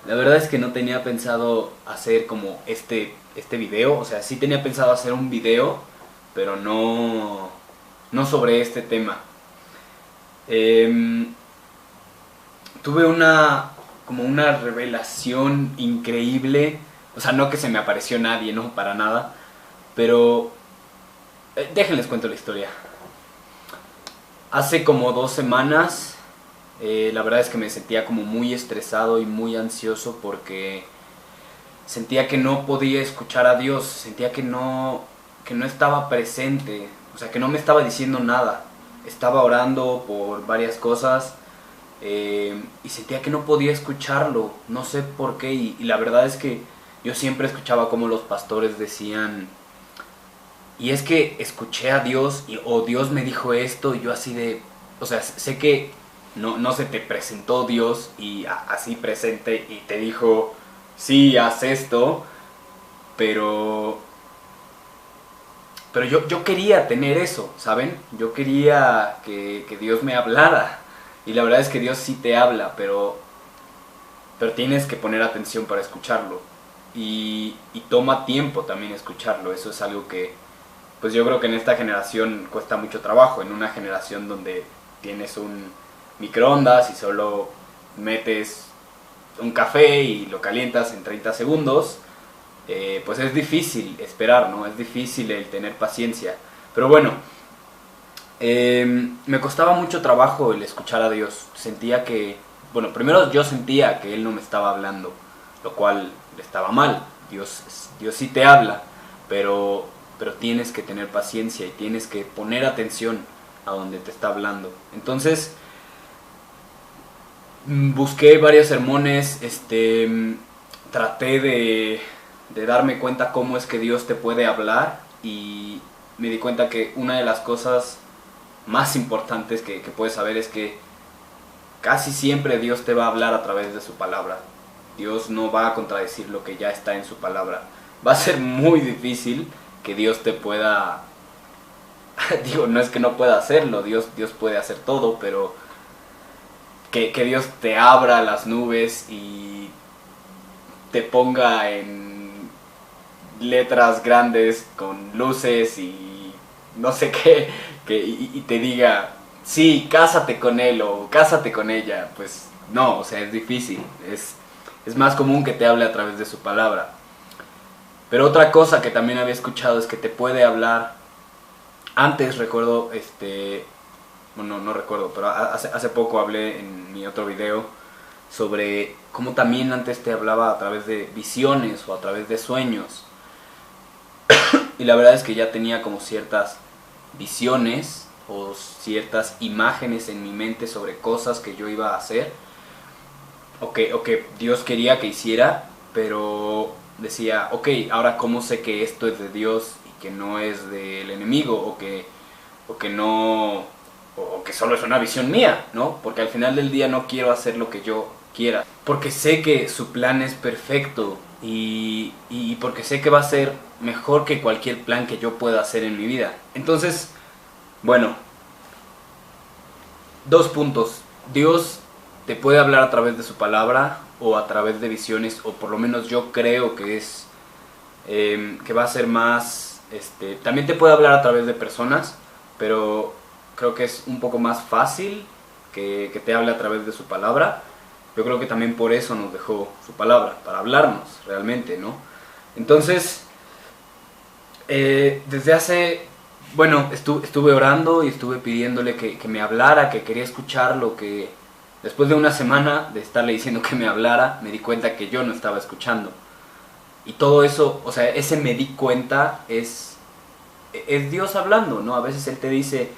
La verdad es que no tenía pensado hacer como este video, o sea, sí tenía pensado hacer un video, pero no sobre este tema. Em, Tuve como una revelación increíble, o sea, no que se me apareció nadie, no, para nada, pero déjenles cuento la historia. Hace como 2 semanas, la verdad es que me sentía como muy estresado y muy ansioso porque sentía que no podía escuchar a Dios, sentía que no estaba presente, o sea, que no me estaba diciendo nada. Estaba orando por varias cosas y sentía que no podía escucharlo, no sé por qué, y la verdad es que yo siempre escuchaba como los pastores decían, y es que escuché a Dios o Dios me dijo esto y yo así de, o sea, sé que no se te presentó Dios y así presente y te dijo, sí, haz esto, pero, pero yo quería tener eso, ¿saben? Yo quería que Dios me hablara y la verdad es que Dios sí te habla, pero tienes que poner atención para escucharlo y toma tiempo también escucharlo, eso es algo que pues yo creo que en esta generación cuesta mucho trabajo, en una generación donde tienes un microondas y solo metes un café y lo calientas en 30 segundos, pues es difícil esperar, ¿no? Es difícil el tener paciencia. Pero bueno, me costaba mucho trabajo el escuchar a Dios. Sentía que, bueno, primero yo sentía que Él no me estaba hablando, lo cual estaba mal. Dios sí te habla, pero tienes que tener paciencia y tienes que poner atención a donde te está hablando. Entonces, busqué varios sermones, traté de darme cuenta cómo es que Dios te puede hablar y me di cuenta que una de las cosas más importantes que puedes saber es que casi siempre Dios te va a hablar a través de su palabra. Dios no va a contradecir lo que ya está en su palabra. Va a ser muy difícil que Dios te pueda... Digo, no es que no pueda hacerlo, Dios puede hacer todo, pero que Dios te abra las nubes y te ponga en letras grandes con luces y no sé qué, y te diga, sí, cásate con él o cásate con ella, pues no, o sea, es difícil, es más común que te hable a través de su palabra. Pero otra cosa que también había escuchado es que te puede hablar, antes recuerdo, bueno, no recuerdo, pero hace poco hablé en mi otro video sobre cómo también antes te hablaba a través de visiones o a través de sueños. Y la verdad es que ya tenía como ciertas visiones o ciertas imágenes en mi mente sobre cosas que yo iba a hacer o que Dios quería que hiciera, pero decía, ok, ahora cómo sé que esto es de Dios y que no es del enemigo o que no, o que solo es una visión mía, ¿no? Porque al final del día no quiero hacer lo que yo quiera, porque sé que su plan es perfecto y porque sé que va a ser mejor que cualquier plan que yo pueda hacer en mi vida. Entonces, bueno, 2 puntos. Dios te puede hablar a través de su palabra o a través de visiones, o por lo menos yo creo que es que va a ser más, también te puede hablar a través de personas, pero creo que es un poco más fácil que te hable a través de su palabra. Yo creo que también por eso nos dejó su palabra, para hablarnos realmente, ¿no? Entonces, desde hace, bueno, estuve orando y estuve pidiéndole que me hablara, que quería escucharlo, que después de una semana de estarle diciendo que me hablara, me di cuenta que yo no estaba escuchando. Y todo eso, o sea, ese me di cuenta es Dios hablando, ¿no? A veces Él te dice,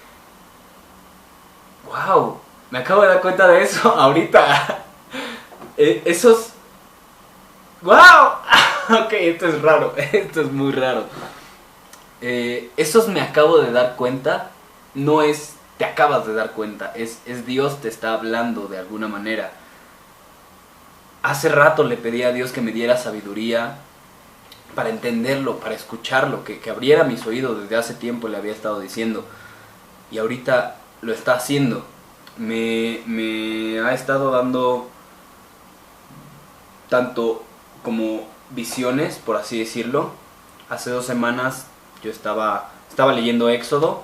wow, me acabo de dar cuenta de eso ahorita. Esos, wow, ok, esto es raro, esto es muy raro. Esos me acabo de dar cuenta, no es te acabas de dar cuenta, es Dios te está hablando de alguna manera. Hace rato le pedí a Dios que me diera sabiduría para entenderlo, para escucharlo, que abriera mis oídos. Desde hace tiempo le había estado diciendo y ahorita lo está haciendo. Me ha estado dando tanto como visiones, por así decirlo. Hace 2 semanas yo estaba leyendo Éxodo,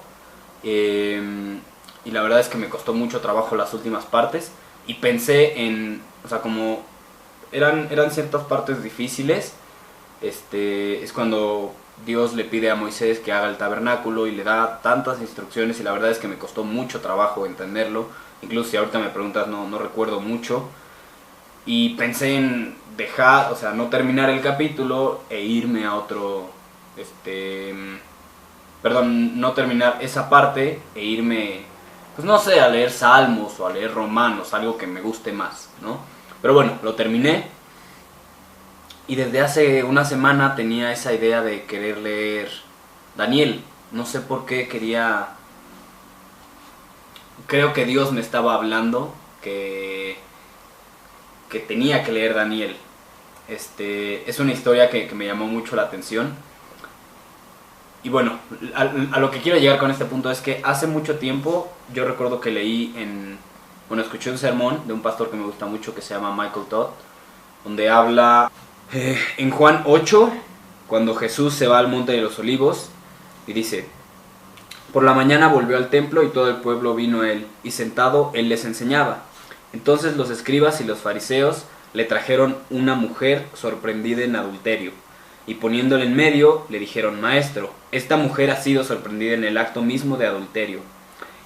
y la verdad es que me costó mucho trabajo las últimas partes, y pensé en, o sea, como eran ciertas partes difíciles. Es cuando Dios le pide a Moisés que haga el tabernáculo y le da tantas instrucciones, y la verdad es que me costó mucho trabajo entenderlo. Incluso si ahorita me preguntas, no recuerdo mucho. Y pensé en dejar, o sea, no terminar el capítulo e irme a otro, perdón, no terminar esa parte e irme, pues no sé, a leer Salmos o a leer Romanos, algo que me guste más, ¿no? Pero bueno, lo terminé. Y desde hace una semana tenía esa idea de querer leer Daniel. No sé por qué quería... Creo que Dios me estaba hablando que tenía que leer Daniel. Es una historia que me llamó mucho la atención. Y bueno, a lo que quiero llegar con este punto es que hace mucho tiempo yo recuerdo que leí bueno, escuché un sermón de un pastor que me gusta mucho que se llama Michael Todd, donde habla en Juan 8, cuando Jesús se va al Monte de los Olivos, y dice: por la mañana volvió al templo y todo el pueblo vino a él, y sentado él les enseñaba. Entonces los escribas y los fariseos le trajeron una mujer sorprendida en adulterio, y poniéndole en medio le dijeron: Maestro, esta mujer ha sido sorprendida en el acto mismo de adulterio,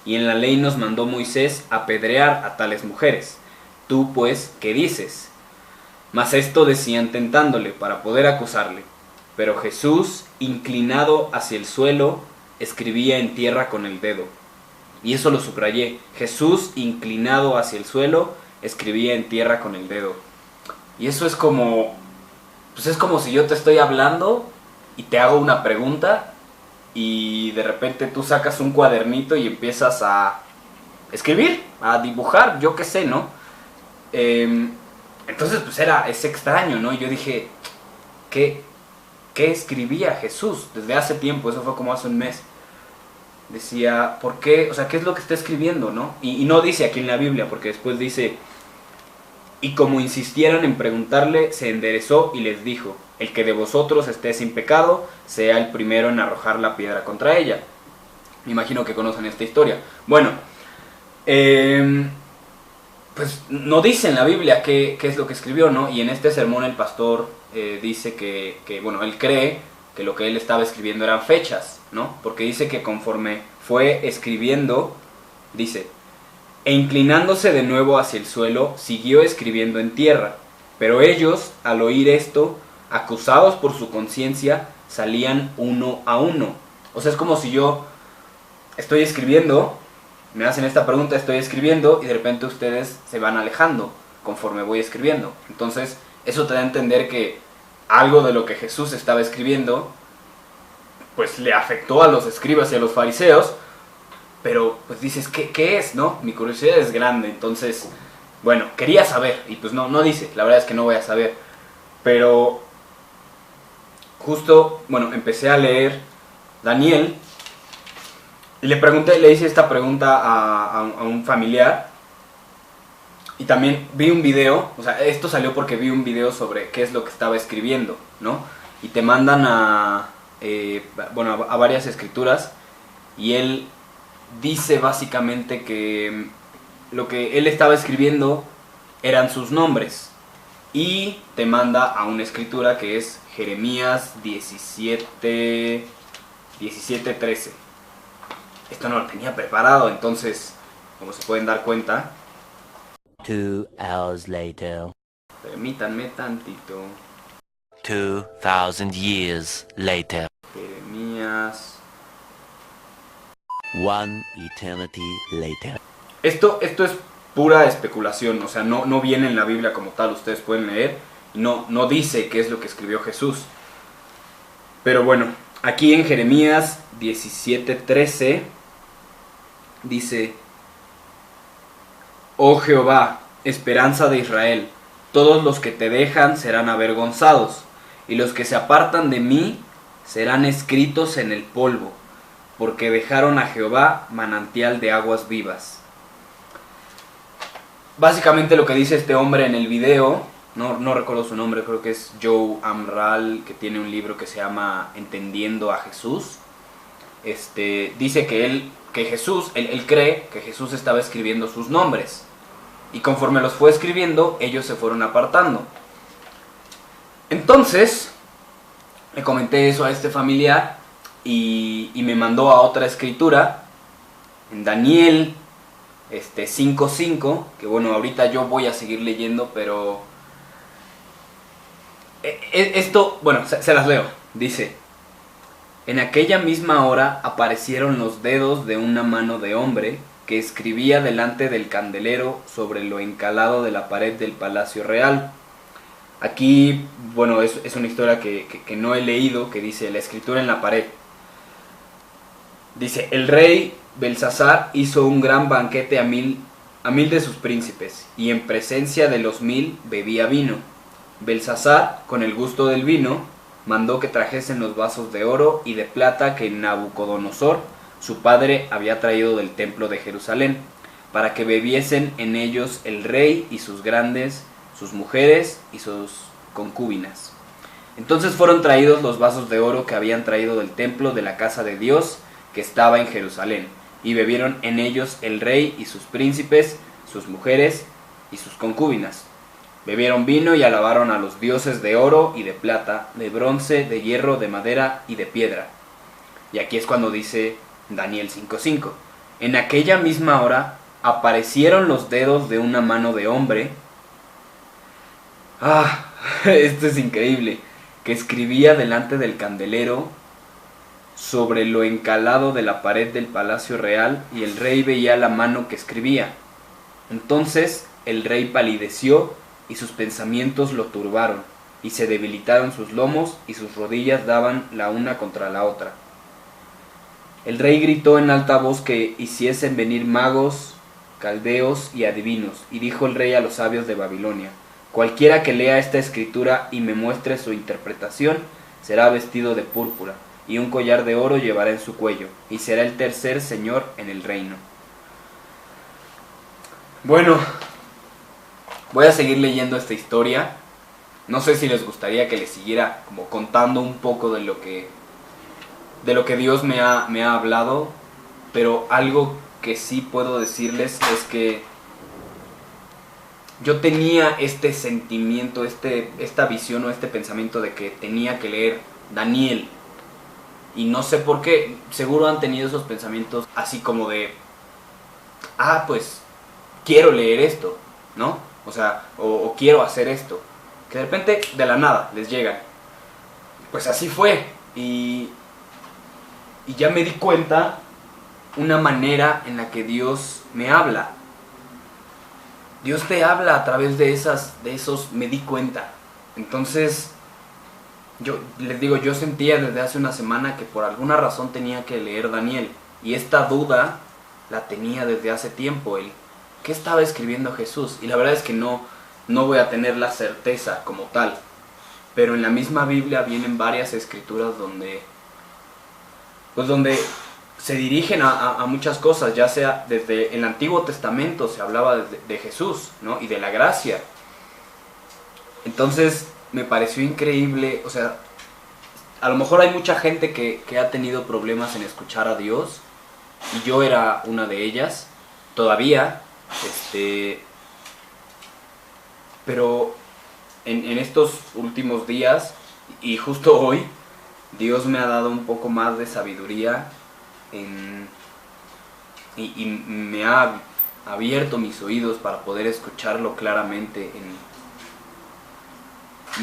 y en la ley nos mandó Moisés apedrear a tales mujeres. Tú pues, ¿qué dices? Mas esto decían tentándole para poder acusarle. Pero Jesús, inclinado hacia el suelo, escribía en tierra con el dedo. Y eso lo subrayé. Jesús, inclinado hacia el suelo, escribía en tierra con el dedo. Y eso es como... pues es como si yo te estoy hablando y te hago una pregunta, y de repente tú sacas un cuadernito y empiezas a escribir, a dibujar, yo qué sé, ¿no? Entonces pues es extraño, ¿no? Y yo dije, ¿qué escribía Jesús desde hace tiempo? Eso fue como hace un mes. Decía, ¿por qué? O sea, ¿qué es lo que está escribiendo, no? Y no dice aquí en la Biblia, porque después dice: y como insistieran en preguntarle, se enderezó y les dijo: el que de vosotros esté sin pecado, sea el primero en arrojar la piedra contra ella. Me imagino que conocen esta historia. Bueno, pues no dice en la Biblia qué es lo que escribió, ¿no? Y en este sermón el pastor dice que, bueno, él cree que lo que él estaba escribiendo eran fechas, ¿no? Porque dice que conforme fue escribiendo, dice: e inclinándose de nuevo hacia el suelo, siguió escribiendo en tierra. Pero ellos, al oír esto, acusados por su conciencia, salían uno a uno. O sea, es como si yo estoy escribiendo, me hacen esta pregunta, estoy escribiendo, y de repente ustedes se van alejando conforme voy escribiendo. Entonces, eso te da a entender que algo de lo que Jesús estaba escribiendo, pues le afectó a los escribas y a los fariseos. Pero pues dices, ¿qué es, no? Mi curiosidad es grande, entonces, bueno, quería saber, y pues no dice, la verdad es que no voy a saber. Pero justo, bueno, empecé a leer Daniel, y le hice esta pregunta a un familiar, y también vi un video, o sea, esto salió porque vi un video sobre qué es lo que estaba escribiendo, ¿no? Y te mandan a varias escrituras, y él dice básicamente que lo que él estaba escribiendo eran sus nombres, y te manda a una escritura que es Jeremías 17:13. Esto no lo tenía preparado, entonces, como se pueden dar cuenta, 2 hours later. permítanme tantito. 2000 years later. Jeremías. One eternity later. Esto es pura especulación, o sea, no viene en la Biblia como tal, ustedes pueden leer, y no dice qué es lo que escribió Jesús. Pero bueno, aquí en Jeremías 17:13 dice: oh Jehová, esperanza de Israel, todos los que te dejan serán avergonzados, y los que se apartan de mí serán escritos en el polvo, porque dejaron a Jehová manantial de aguas vivas. Básicamente lo que dice este hombre en el video no recuerdo su nombre, creo que es Joe Amral, que tiene un libro que se llama Entendiendo a Jesús. Dice que él cree que Jesús estaba escribiendo sus nombres, y conforme los fue escribiendo, ellos se fueron apartando. Entonces, le comenté eso a este familiar, y me mandó a otra escritura, en Daniel 5:5, que bueno, ahorita yo voy a seguir leyendo, pero esto, bueno, se las leo. Dice: en aquella misma hora aparecieron los dedos de una mano de hombre que escribía delante del candelero sobre lo encalado de la pared del palacio real. Aquí, bueno, es una historia que no he leído, que dice la escritura en la pared. Dice: el rey Belsasar hizo un gran banquete a mil de sus príncipes, y en presencia de los 1000 bebía vino. Belsasar, con el gusto del vino, mandó que trajesen los vasos de oro y de plata que Nabucodonosor, su padre, había traído del templo de Jerusalén, para que bebiesen en ellos el rey y sus grandes, sus mujeres y sus concubinas. Entonces fueron traídos los vasos de oro que habían traído del templo de la casa de Dios, que estaba en Jerusalén, y bebieron en ellos el rey y sus príncipes, sus mujeres y sus concubinas. Bebieron vino y alabaron a los dioses de oro y de plata, de bronce, de hierro, de madera y de piedra. Y aquí es cuando dice Daniel 5:5. En aquella misma hora aparecieron los dedos de una mano de hombre. Esto es increíble. Que escribía delante del candelero sobre lo encalado de la pared del palacio real, y el rey veía la mano que escribía. Entonces el rey palideció, y sus pensamientos lo turbaron, y se debilitaron sus lomos, y sus rodillas daban la una contra la otra. El rey gritó en alta voz que hiciesen venir magos, caldeos y adivinos, y dijo el rey a los sabios de Babilonia: cualquiera que lea esta escritura y me muestre su interpretación, será vestido de púrpura, y un collar de oro llevará en su cuello, y será el tercer señor en el reino. Bueno, voy a seguir leyendo esta historia. No sé si les gustaría que les siguiera como contando un poco de lo que Dios me ha hablado, pero algo que sí puedo decirles es que yo tenía este sentimiento, esta visión o este pensamiento de que tenía que leer Daniel. Y no sé por qué, seguro han tenido esos pensamientos así como de, pues quiero leer esto, ¿no? O sea, o quiero hacer esto. Que de repente, de la nada, les llegan. Pues así fue. Y ya me di cuenta una manera en la que Dios me habla. Dios te habla a través de esos, me di cuenta. Entonces, yo les digo, yo sentía desde hace una semana que por alguna razón tenía que leer Daniel. Y esta duda la tenía desde hace tiempo. ¿Qué estaba escribiendo Jesús? Y la verdad es que no voy a tener la certeza como tal. Pero en la misma Biblia vienen varias escrituras donde se dirigen a muchas cosas, ya sea desde el Antiguo Testamento se hablaba de Jesús, ¿no? Y de la gracia. Entonces me pareció increíble, o sea, a lo mejor hay mucha gente que ha tenido problemas en escuchar a Dios, y yo era una de ellas, todavía, pero en estos últimos días, y justo hoy, Dios me ha dado un poco más de sabiduría y me ha abierto mis oídos para poder escucharlo claramente en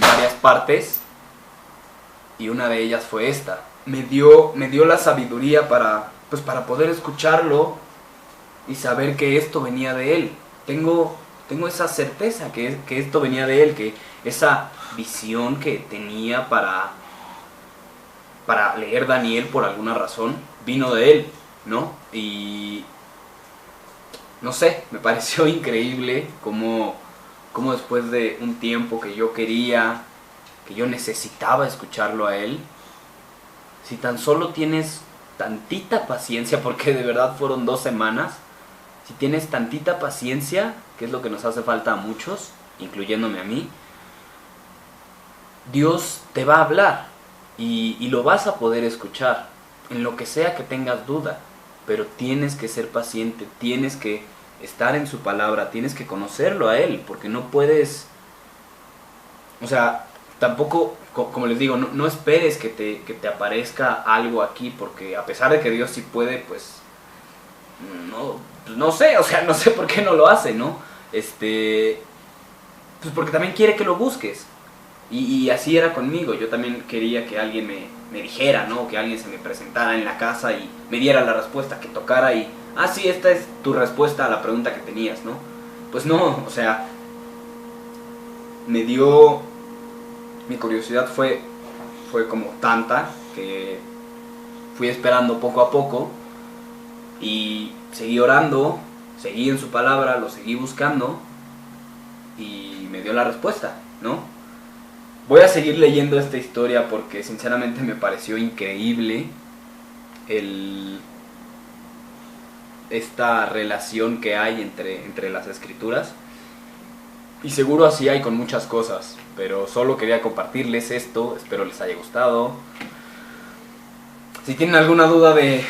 varias partes, y una de ellas fue esta. Me dio la sabiduría para poder escucharlo y saber que esto venía de Él. Tengo esa certeza que esto venía de Él, que esa visión que tenía para leer Daniel por alguna razón vino de Él, ¿no? Y no sé, me pareció increíble cómo después de un tiempo que yo quería, que yo necesitaba escucharlo a Él, si tan solo tienes tantita paciencia, porque de verdad fueron 2 semanas, si tienes tantita paciencia, que es lo que nos hace falta a muchos, incluyéndome a mí, Dios te va a hablar y lo vas a poder escuchar en lo que sea que tengas duda, pero tienes que ser paciente, tienes que estar en su palabra, tienes que conocerlo a Él, porque no puedes, o sea, tampoco, como les digo, no esperes que te aparezca algo aquí, porque a pesar de que Dios sí puede, pues no sé, o sea, no sé por qué no lo hace, ¿no? Pues porque también quiere que lo busques. Y así era conmigo, yo también quería que alguien me dijera, ¿no? Que alguien se me presentara en la casa y me diera la respuesta, que tocara y, sí, esta es tu respuesta a la pregunta que tenías, ¿no? Pues no, o sea, mi curiosidad fue como tanta que fui esperando poco a poco y seguí orando, seguí en su palabra, lo seguí buscando y me dio la respuesta, ¿no? Voy a seguir leyendo esta historia porque sinceramente me pareció increíble esta relación que hay entre las escrituras. Y seguro así hay con muchas cosas, pero solo quería compartirles esto, espero les haya gustado. Si tienen alguna duda de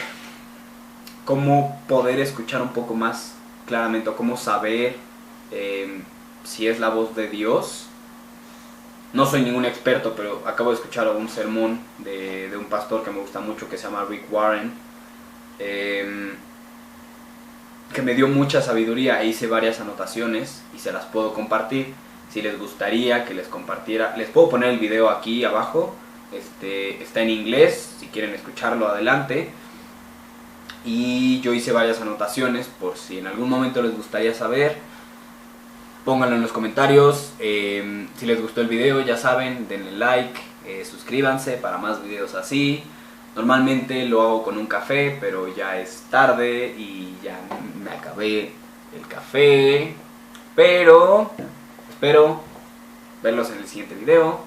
cómo poder escuchar un poco más claramente o cómo saber si es la voz de Dios, no soy ningún experto, pero acabo de escuchar un sermón de un pastor que me gusta mucho, que se llama Rick Warren, que me dio mucha sabiduría. Hice varias anotaciones y se las puedo compartir. Si les gustaría que les compartiera, les puedo poner el video aquí abajo. Está en inglés, si quieren escucharlo, adelante. Y yo hice varias anotaciones por si en algún momento les gustaría saber. Pónganlo en los comentarios. Si les gustó el video, ya saben, denle like, suscríbanse para más videos así. Normalmente lo hago con un café, pero ya es tarde y ya me acabé el café. Pero espero verlos en el siguiente video.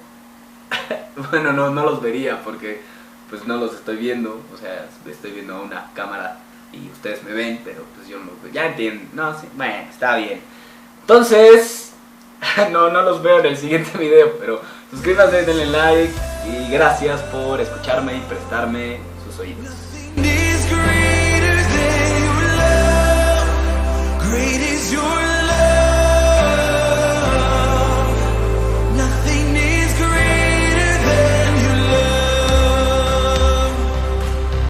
Bueno, no los vería porque pues no los estoy viendo. O sea, estoy viendo a una cámara y ustedes me ven, pero pues yo no los veo. Ya entienden. No, sí, bueno, está bien. Entonces, no los veo en el siguiente video, pero suscríbanse, denle like y gracias por escucharme y prestarme sus oídos.